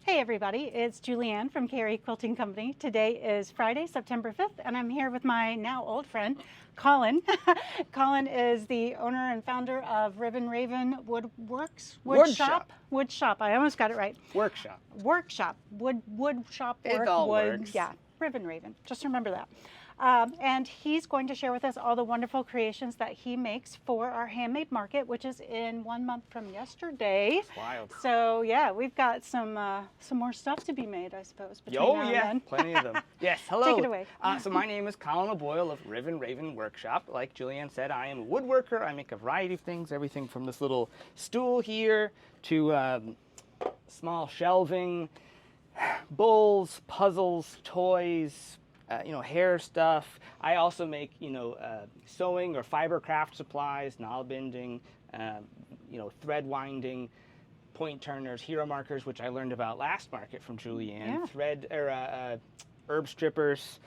Hey everybody, it's Julianne from Cary Quilting Company. Today is Friday, September 5th, and I'm here with my now old friend, Colin. Colin is the owner and founder of Riven Woodshop. I almost got it right. Workshop. Woodshop. It all works. Yeah, Riven. Just remember that. And he's going to share with us all the wonderful creations that he makes for our handmade market, which is in 1 month from yesterday. It's wild. So yeah, we've got some more stuff to be made, I suppose. Oh yeah, plenty of them. Yes, hello. Take it away. So my name is Colin O'Boyle of Riven Workshop. Like Julianne said, I am a woodworker. I make a variety of things, everything from this little stool here to small shelving, bowls, puzzles, toys, hair stuff. I also make, sewing or fiber craft supplies, knob bending, thread winding, point turners, hero markers, which I learned about last market from Julianne. Yeah. Herb strippers,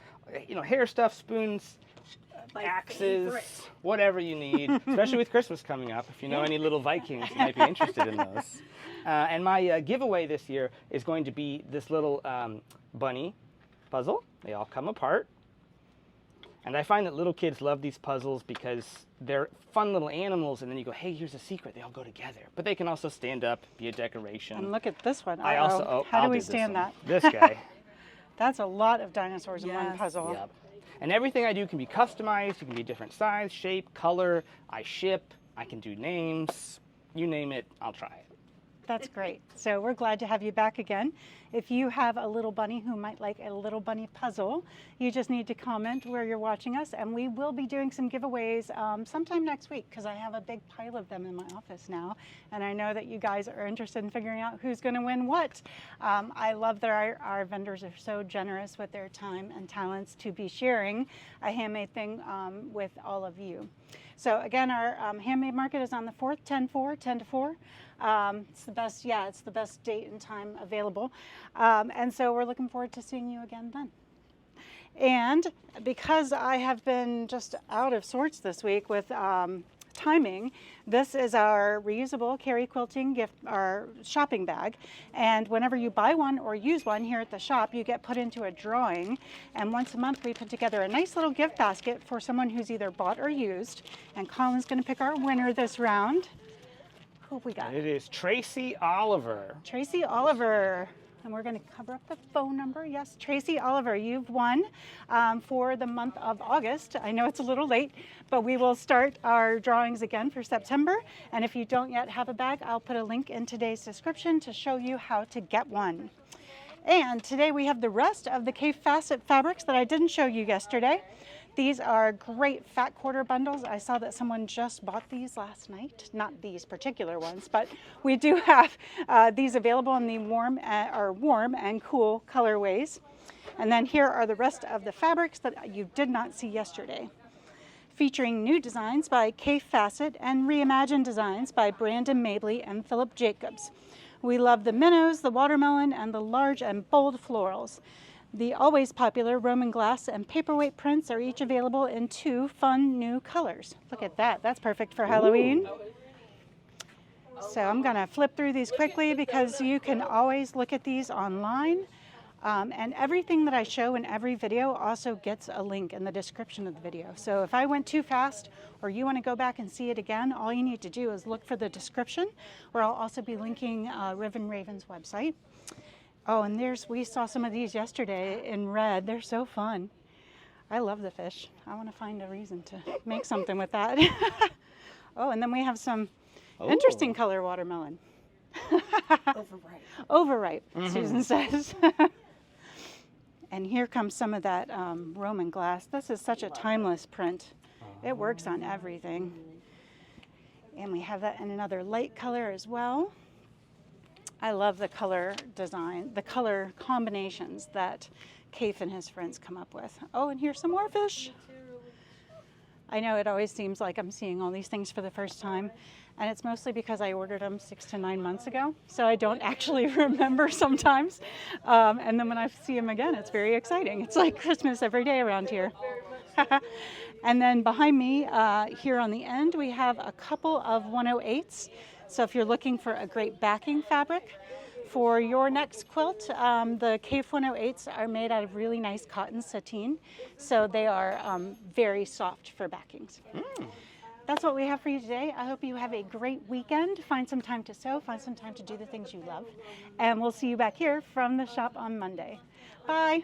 hair stuff, spoons, axes, whatever you need, especially with Christmas coming up. If you know any little Vikings, you might be interested in those. And my giveaway this year is going to be this little bunny puzzle. They all come apart. And I find that little kids love these puzzles because they're fun little animals, and then you go, hey, here's a secret. They all go together. But they can also stand up, be a decoration. And look at this one. How do we stand that? This guy. That's a lot of dinosaurs in one puzzle. Yep. And everything I do can be customized. It can be different size, shape, color. I ship. I can do names. You name it, I'll try it. That's great. So we're glad to have you back again. If you have a little bunny who might like a little bunny puzzle, you just need to comment where you're watching us, and we will be doing some giveaways sometime next week because I have a big pile of them in my office now, and I know that you guys are interested in figuring out who's going to win what. I love that our vendors are so generous with their time and talents to be sharing a handmade thing with all of you. So again, our handmade market is on the 4th, 10 to 4. It's the best date and time available. And so we're looking forward to seeing you again then. And because I have been just out of sorts this week with timing, this is our reusable Cary Quilting our shopping bag. And whenever you buy one or use one here at the shop, you get put into a drawing. And once a month, we put together a nice little gift basket for someone who's either bought or used. And Colin's going to pick our winner this round. Who have we got? It is Tracy Oliver. Tracy Oliver. And we're going to cover up the phone number. Yes, Tracy Oliver, you've won for the month of August. I know it's a little late, but we will start our drawings again for September. And if you don't yet have a bag, I'll put a link in today's description to show you how to get one. And today we have the rest of the Kaffe Fassett fabrics that I didn't show you yesterday. These are great fat quarter bundles. I saw that someone just bought these last night. Not these particular ones, but we do have these available in the warm and cool colorways. And then here are the rest of the fabrics that you did not see yesterday. Featuring new designs by Kaffe Fassett and reimagined designs by Brandon Mabley and Philip Jacobs. We love the minnows, the watermelon, and the large and bold florals. The always popular Roman glass and paperweight prints are each available in 2 fun new colors. Look at that. That's perfect for Halloween. So I'm going to flip through these quickly because you can always look at these online. And everything that I show in every video also gets a link in the description of the video. So if I went too fast or you want to go back and see it again, all you need to do is look for the description, where I'll also be linking Raven's website. Oh, and we saw some of these yesterday in red. They're so fun. I love the fish. I want to find a reason to make something with that. Oh, and then we have some interesting color watermelon. Overripe, Susan says. And here comes some of that Roman glass. This is such a timeless print. It works on everything. And we have that in another light color as well. I love the color design, the color combinations that Kaffe and his friends come up with. Oh, and here's some more fish. I know it always seems like I'm seeing all these things for the first time, and it's mostly because I ordered them 6 to 9 months ago, so I don't actually remember sometimes. And then when I see them again, it's very exciting. It's like Christmas every day around here. And then behind me, here on the end, we have a couple of 108s. So if you're looking for a great backing fabric For your next quilt, the Kaffe 108s are made out of really nice cotton sateen, so they are very soft for backings. That's what we have for you today. I hope you have a great weekend. Find some time to sew, find some time to do the things you love, and we'll see you back here from the shop on Monday. Bye.